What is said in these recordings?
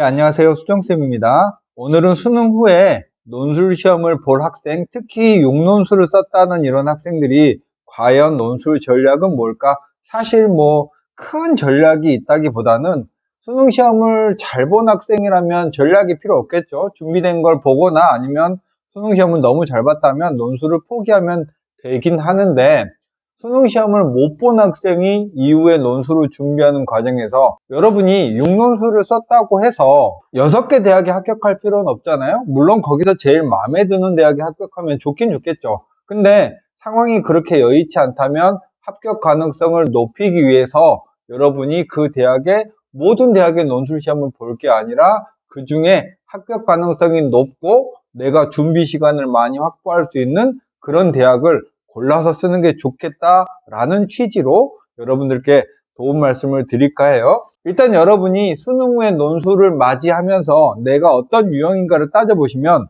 안녕하세요. 수정쌤입니다. 오늘은 수능 후에 논술 시험을 볼 학생, 특히 육논술을 썼다는 이런 학생들이 과연 논술 전략은 뭘까? 사실 큰 전략이 있다기보다는 수능 시험을 잘 본 학생이라면 전략이 필요 없겠죠. 준비된 걸 보거나 아니면 수능 시험을 너무 잘 봤다면 논술을 포기하면 되긴 하는데, 수능 시험을 못 본 학생이 이후에 논술을 준비하는 과정에서 여러분이 6논술을 썼다고 해서 6개 대학에 합격할 필요는 없잖아요. 물론 거기서 제일 마음에 드는 대학에 합격하면 좋긴 좋겠죠. 근데 상황이 그렇게 여의치 않다면 합격 가능성을 높이기 위해서 여러분이 그 대학의 모든 대학의 논술 시험을 볼 게 아니라 그 중에 합격 가능성이 높고 내가 준비 시간을 많이 확보할 수 있는 그런 대학을 골라서 쓰는 게 좋겠다라는 취지로 여러분들께 도움 말씀을 드릴까 해요. 일단 여러분이 수능 후에 논술을 맞이하면서 내가 어떤 유형인가를 따져보시면,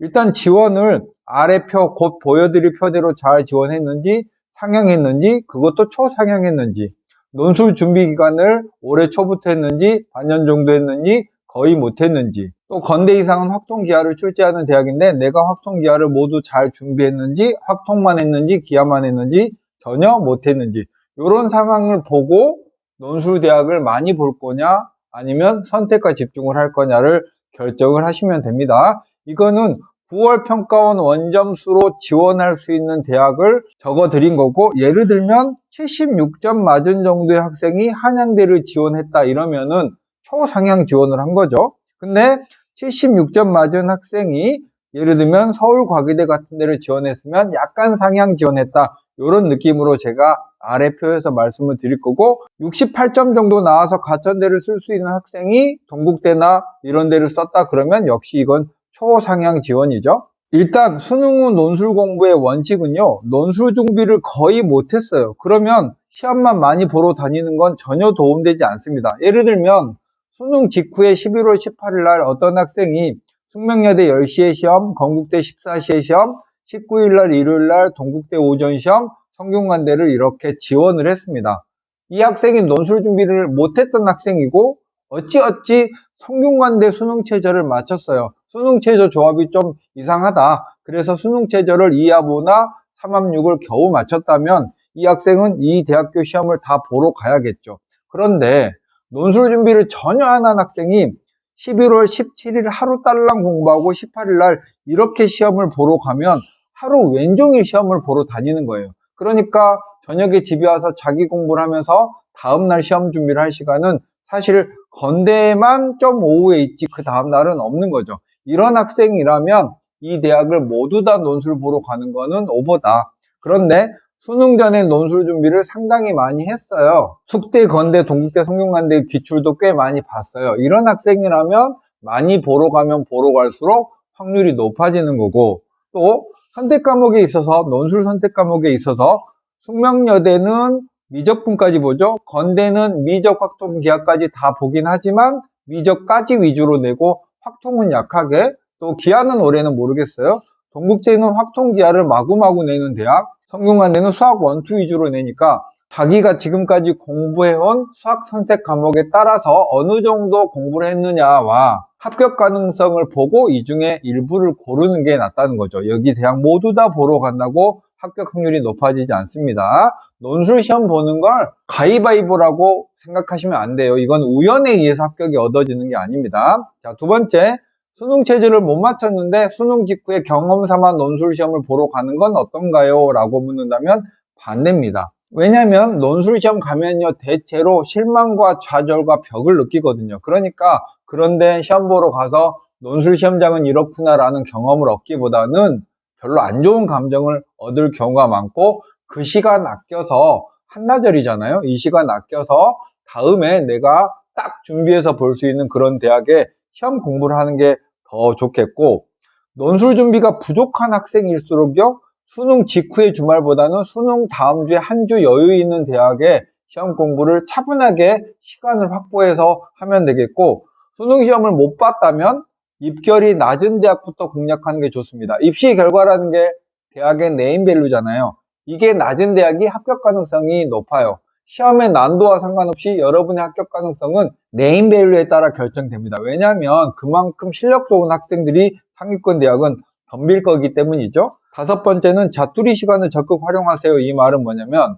일단 지원을 아래 표, 곧 보여드릴 표대로 잘 지원했는지, 상향했는지, 그것도 초상향했는지, 논술 준비 기간을 올해 초부터 했는지, 반년 정도 했는지, 거의 못했는지, 또 건대 이상은 확통기하를 출제하는 대학인데 내가 확통기하를 모두 잘 준비했는지, 확통만 했는지, 기하만 했는지, 전혀 못했는지, 이런 상황을 보고 논술 대학을 많이 볼 거냐 아니면 선택과 집중을 할 거냐를 결정을 하시면 됩니다. 이거는 9월 평가원 원점수로 지원할 수 있는 대학을 적어 드린 거고, 예를 들면 76점 맞은 정도의 학생이 한양대를 지원했다 이러면은 초상향 지원을 한 거죠. 근데 76점 맞은 학생이 예를 들면 서울과기대 같은 데를 지원했으면 약간 상향 지원했다, 이런 느낌으로 제가 아래 표에서 말씀을 드릴 거고, 68점 정도 나와서 가천대를 쓸 수 있는 학생이 동국대나 이런 데를 썼다 그러면 역시 이건 초상향 지원이죠. 일단 수능 후 논술 공부의 원칙은요, 논술 준비를 거의 못했어요. 그러면 시험만 많이 보러 다니는 건 전혀 도움되지 않습니다. 예를 들면 수능 직후에 11월 18일 날 어떤 학생이 숙명여대 10시에 시험, 건국대 14시에 시험, 19일 날 일요일 날 동국대 오전 시험, 성균관대를 이렇게 지원을 했습니다. 이 학생이 논술 준비를 못했던 학생이고 어찌어찌 성균관대 수능최저를 맞췄어요. 수능최저 조합이 좀 이상하다, 그래서 수능최저를 2합5나 3합6을 겨우 맞췄다면 이 학생은 이 대학교 시험을 다 보러 가야겠죠. 그런데 논술 준비를 전혀 안 한 학생이 11월 17일 하루 딸랑 공부하고 18일 날 이렇게 시험을 보러 가면 하루 왼종일 시험을 보러 다니는 거예요. 그러니까 저녁에 집에 와서 자기 공부를 하면서 다음날 시험 준비를 할 시간은 사실 건대만 좀 오후에 있지 그 다음날은 없는 거죠. 이런 학생이라면 이 대학을 모두 다 논술 보러 가는 거는 오버다. 그런데 수능 전에 논술 준비를 상당히 많이 했어요. 숙대, 건대, 동국대, 성균관대 기출도 꽤 많이 봤어요. 이런 학생이라면 많이 보러 가면 보러 갈수록 확률이 높아지는 거고, 또 선택 과목에 있어서, 논술 선택 과목에 있어서 숙명여대는 미적분까지 보죠. 건대는 미적, 확통, 기하까지 다 보긴 하지만 미적까지 위주로 내고 확통은 약하게, 또 기하는 올해는 모르겠어요. 동국대는 확통, 기하를 마구마구 내는 대학, 성균관대는 수학 원투 위주로 내니까 자기가 지금까지 공부해온 수학 선택 과목에 따라서 어느 정도 공부를 했느냐와 합격 가능성을 보고 이 중에 일부를 고르는 게 낫다는 거죠. 여기 대학 모두 다 보러 간다고 합격 확률이 높아지지 않습니다. 논술 시험 보는 걸 가위바위보라고 생각하시면 안 돼요. 이건 우연에 의해서 합격이 얻어지는 게 아닙니다. 자, 두 번째, 수능 체제를 못 맞췄는데 수능 직후에 경험 삼아 논술 시험을 보러 가는 건 어떤가요? 라고 묻는다면 반대입니다. 왜냐면 논술 시험 가면요, 대체로 실망과 좌절과 벽을 느끼거든요. 그러니까 그런데 시험 보러 가서 논술 시험장은 이렇구나 라는 경험을 얻기보다는 별로 안 좋은 감정을 얻을 경우가 많고, 그 시간 아껴서, 한나절이잖아요. 이 시간 아껴서 다음에 내가 딱 준비해서 볼 수 있는 그런 대학에 시험 공부를 하는 게 더 좋겠고, 논술 준비가 부족한 학생일수록요, 수능 직후의 주말보다는 수능 다음 주에 한 주 여유 있는 대학에 시험 공부를 차분하게 시간을 확보해서 하면 되겠고, 수능 시험을 못 봤다면 입결이 낮은 대학부터 공략하는 게 좋습니다. 입시 결과라는 게 대학의 네임밸류잖아요. 이게 낮은 대학이 합격 가능성이 높아요. 시험의 난도와 상관없이 여러분의 합격 가능성은 네임밸류에 따라 결정됩니다. 왜냐하면 그만큼 실력 좋은 학생들이 상위권 대학은 덤빌 거기 때문이죠. 다섯 번째는 자투리 시간을 적극 활용하세요. 이 말은 뭐냐면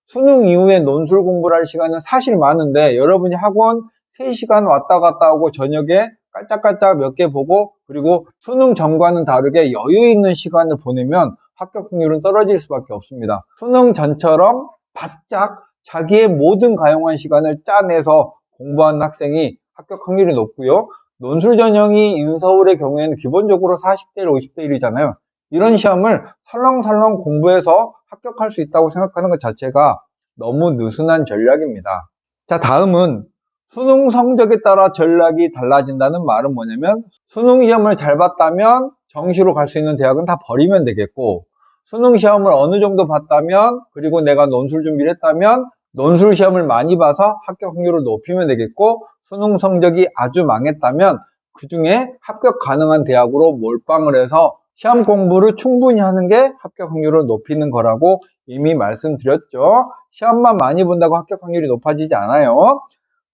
수능 이후에 논술 공부를 할 시간은 사실 많은데 여러분이 학원 3시간 왔다 갔다 하고 저녁에 깔짝깔짝 몇 개 보고 그리고 수능 전과는 다르게 여유 있는 시간을 보내면 합격 확률은 떨어질 수밖에 없습니다. 수능 전처럼 바짝 자기의 모든 가용한 시간을 짜내서 공부하는 학생이 합격 확률이 높고요. 논술 전형이 인서울의 경우에는 기본적으로 40대 1, 50대 1이잖아요. 이런 시험을 설렁설렁 공부해서 합격할 수 있다고 생각하는 것 자체가 너무 느슨한 전략입니다. 자, 다음은 수능 성적에 따라 전략이 달라진다는 말은 뭐냐면 수능 시험을 잘 봤다면 정시로 갈 수 있는 대학은 다 버리면 되겠고 수능 시험을 어느 정도 봤다면 그리고 내가 논술 준비를 했다면 논술 시험을 많이 봐서 합격 확률을 높이면 되겠고 수능 성적이 아주 망했다면 그 중에 합격 가능한 대학으로 몰빵을 해서 시험 공부를 충분히 하는 게 합격 확률을 높이는 거라고 이미 말씀드렸죠. 시험만 많이 본다고 합격 확률이 높아지지 않아요.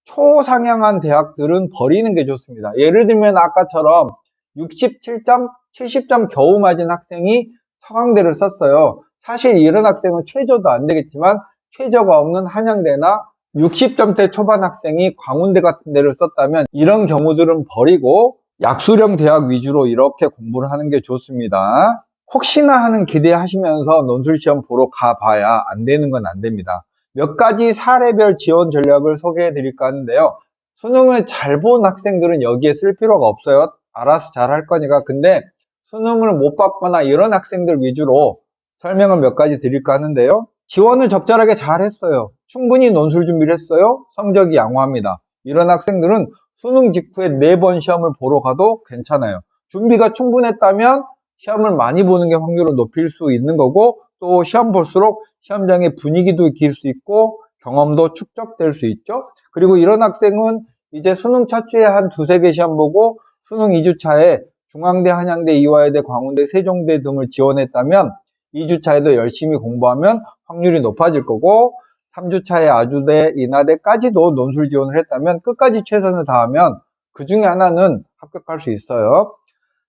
초상향한 대학들은 버리는 게 좋습니다. 예를 들면 아까처럼 67점, 70점 겨우 맞은 학생이 서강대를 썼어요. 사실 이런 학생은 최저도 안 되겠지만 최저가 없는 한양대나 60점대 초반 학생이 광운대 같은 데를 썼다면 이런 경우들은 버리고 약수령 대학 위주로 이렇게 공부를 하는 게 좋습니다. 혹시나 하는 기대하시면서 논술시험 보러 가봐야 안 되는 건 안 됩니다. 몇 가지 사례별 지원 전략을 소개해 드릴까 하는데요. 수능을 잘 본 학생들은 여기에 쓸 필요가 없어요. 알아서 잘 할 거니까. 근데 수능을 못 봤거나 이런 학생들 위주로 설명을 몇 가지 드릴까 하는데요. 지원을 적절하게 잘 했어요. 충분히 논술 준비를 했어요. 성적이 양호합니다. 이런 학생들은 수능 직후에 4번 시험을 보러 가도 괜찮아요. 준비가 충분했다면 시험을 많이 보는 게 확률을 높일 수 있는 거고 또 시험 볼수록 시험장의 분위기도 익힐 수 있고 경험도 축적될 수 있죠. 그리고 이런 학생은 이제 수능 첫 주에 한 2-3개 시험 보고 수능 2주차에 중앙대, 한양대, 이화여대, 광운대, 세종대 등을 지원했다면 2주차에도 열심히 공부하면 확률이 높아질 거고 3주차에 아주대, 인하대까지도 논술 지원을 했다면 끝까지 최선을 다하면 그 중에 하나는 합격할 수 있어요.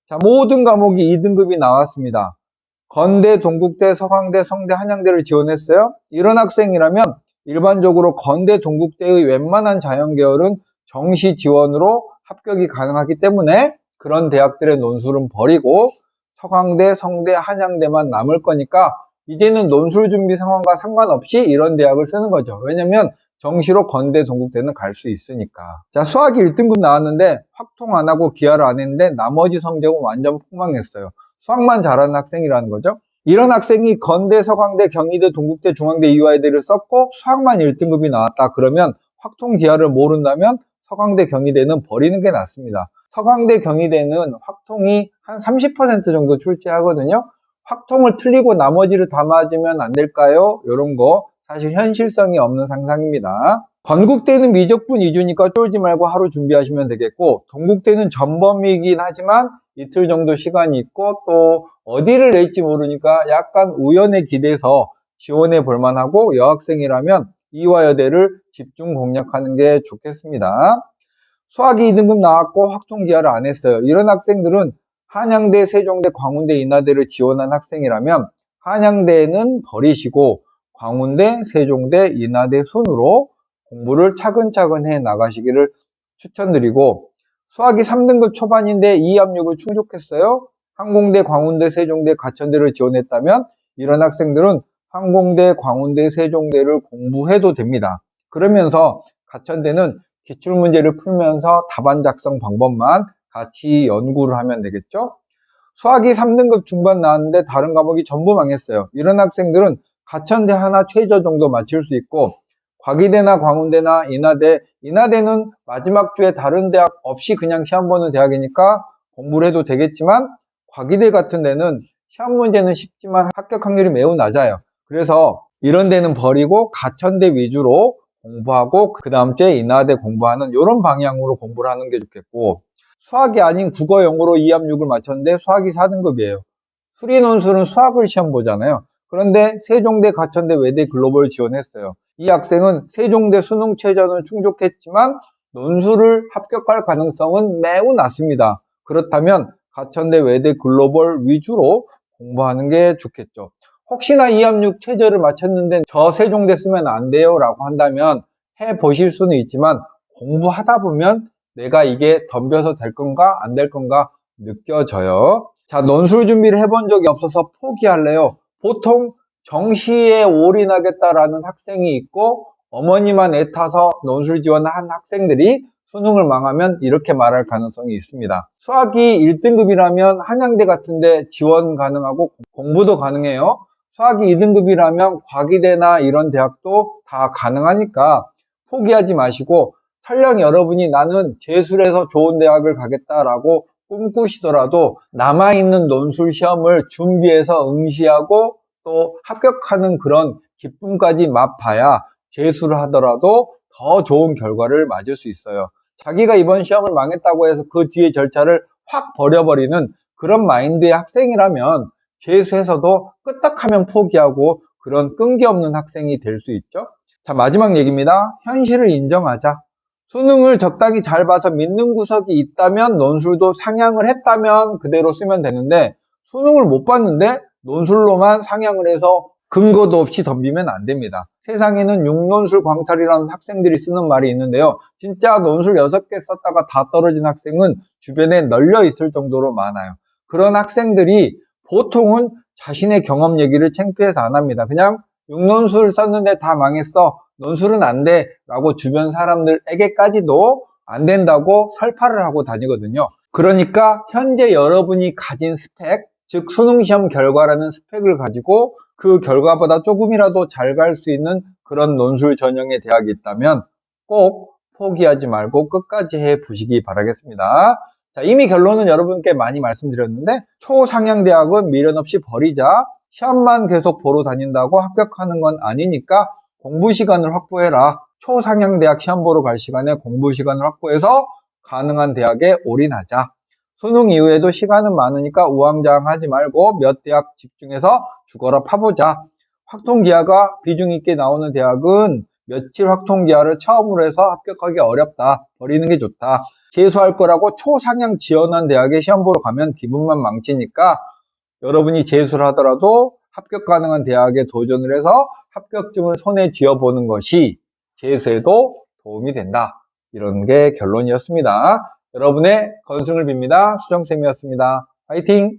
자, 모든 과목이 2등급이 나왔습니다. 건대, 동국대, 서강대, 성대, 한양대를 지원했어요. 이런 학생이라면 일반적으로 건대, 동국대의 웬만한 자연계열은 정시 지원으로 합격이 가능하기 때문에 그런 대학들의 논술은 버리고 서강대, 성대, 한양대만 남을 거니까 이제는 논술 준비 상황과 상관없이 이런 대학을 쓰는 거죠. 왜냐면 정시로 건대, 동국대는 갈 수 있으니까. 자, 수학이 1등급 나왔는데 확통 안 하고 기하를 안 했는데 나머지 성적은 완전 폭망했어요. 수학만 잘하는 학생이라는 거죠. 이런 학생이 건대, 서강대, 경희대, 동국대, 중앙대, 이화여대를 썼고 수학만 1등급이 나왔다. 그러면 확통 기하를 모른다면 서강대, 경희대는 버리는 게 낫습니다. 서강대, 경희대는 확통이 한 30% 정도 출제하거든요. 확통을 틀리고 나머지를 다 맞으면 안 될까요? 이런 거 사실 현실성이 없는 상상입니다. 건국대는 미적분 2주니까 쫄지 말고 하루 준비하시면 되겠고 동국대는 전범이긴 하지만 이틀 정도 시간이 있고 또 어디를 낼지 모르니까 약간 우연에 기대서 지원해 볼 만하고 여학생이라면 이화여대를 집중 공략하는 게 좋겠습니다. 수학이 2등급 나왔고 확통 기하를 안 했어요. 이런 학생들은 한양대, 세종대, 광운대, 인하대를 지원한 학생이라면 한양대는 버리시고 광운대, 세종대, 인하대 순으로 공부를 차근차근 해 나가시기를 추천드리고 수학이 3등급 초반인데 이합력을 충족했어요. 항공대, 광운대, 세종대, 가천대를 지원했다면 이런 학생들은 항공대, 광운대, 세종대를 공부해도 됩니다. 그러면서 가천대는 기출문제를 풀면서 답안 작성 방법만 같이 연구를 하면 되겠죠. 수학이 3등급 중반 나왔는데 다른 과목이 전부 망했어요. 이런 학생들은 가천대 하나 최저 정도 맞출 수 있고 과기대나 광운대나 인하대는 마지막 주에 다른 대학 없이 그냥 시험 보는 대학이니까 공부를 해도 되겠지만 과기대 같은 데는 시험 문제는 쉽지만 합격 확률이 매우 낮아요. 그래서 이런 데는 버리고 가천대 위주로 공부하고 그 다음 주에 인하대 공부하는 이런 방향으로 공부를 하는 게 좋겠고 수학이 아닌 국어 영어로 2합 6을 맞췄는데 수학이 4등급이에요. 수리 논술은 수학을 시험 보잖아요. 그런데 세종대, 가천대, 외대 글로벌 지원했어요. 이 학생은 세종대 수능 최저는 충족했지만 논술을 합격할 가능성은 매우 낮습니다. 그렇다면 가천대, 외대 글로벌 위주로 공부하는 게 좋겠죠. 혹시나 2학력 최저를 맞췄는데 저 세종대 쓰면 안 돼요 라고 한다면 해보실 수는 있지만 공부하다 보면 내가 이게 덤벼서 될 건가 안 될 건가 느껴져요. 자, 논술 준비를 해본 적이 없어서 포기할래요. 보통 정시에 올인하겠다라는 학생이 있고 어머니만 애타서 논술 지원한 학생들이 수능을 망하면 이렇게 말할 가능성이 있습니다. 수학이 1등급이라면 한양대 같은데 지원 가능하고 공부도 가능해요. 수학이 2등급이라면 과기대나 이런 대학도 다 가능하니까 포기하지 마시고, 설령 여러분이 나는 재수해서 좋은 대학을 가겠다라고 꿈꾸시더라도 남아있는 논술 시험을 준비해서 응시하고 또 합격하는 그런 기쁨까지 맛봐야 재수를 하더라도 더 좋은 결과를 맞을 수 있어요. 자기가 이번 시험을 망했다고 해서 그 뒤에 절차를 확 버려버리는 그런 마인드의 학생이라면 재수해서도 끄떡하면 포기하고 그런 끈기 없는 학생이 될 수 있죠. 자, 마지막 얘기입니다. 현실을 인정하자. 수능을 적당히 잘 봐서 믿는 구석이 있다면, 논술도 상향을 했다면 그대로 쓰면 되는데 수능을 못 봤는데 논술로만 상향을 해서 근거도 없이 덤비면 안 됩니다. 세상에는 6논술 광탈이라는 학생들이 쓰는 말이 있는데요. 진짜 논술 6개 썼다가 다 떨어진 학생은 주변에 널려 있을 정도로 많아요. 그런 학생들이 보통은 자신의 경험 얘기를 창피해서 안 합니다. 그냥 6논술 썼는데 다 망했어, 논술은 안 돼 라고 주변 사람들에게까지도 안 된다고 설파를 하고 다니거든요. 그러니까 현재 여러분이 가진 스펙, 즉 수능시험 결과라는 스펙을 가지고 그 결과보다 조금이라도 잘 갈 수 있는 그런 논술 전형의 대학이 있다면 꼭 포기하지 말고 끝까지 해보시기 바라겠습니다. 자, 이미 결론은 여러분께 많이 말씀드렸는데, 초상향대학은 미련 없이 버리자. 시험만 계속 보러 다닌다고 합격하는 건 아니니까 공부 시간을 확보해라. 초상향대학 시험 보러 갈 시간에 공부 시간을 확보해서 가능한 대학에 올인하자. 수능 이후에도 시간은 많으니까 우왕좌왕하지 말고 몇 대학 집중해서 죽어라 파보자. 확통기하가 비중 있게 나오는 대학은 며칠 확통기하를 처음으로 해서 합격하기 어렵다. 버리는 게 좋다. 재수할 거라고 초상향 지원한 대학에 시험 보러 가면 기분만 망치니까 여러분이 재수를 하더라도 합격 가능한 대학에 도전을 해서 합격증을 손에 쥐어보는 것이 재수에도 도움이 된다. 이런 게 결론이었습니다. 여러분의 건승을 빕니다. 수정쌤이었습니다. 화이팅!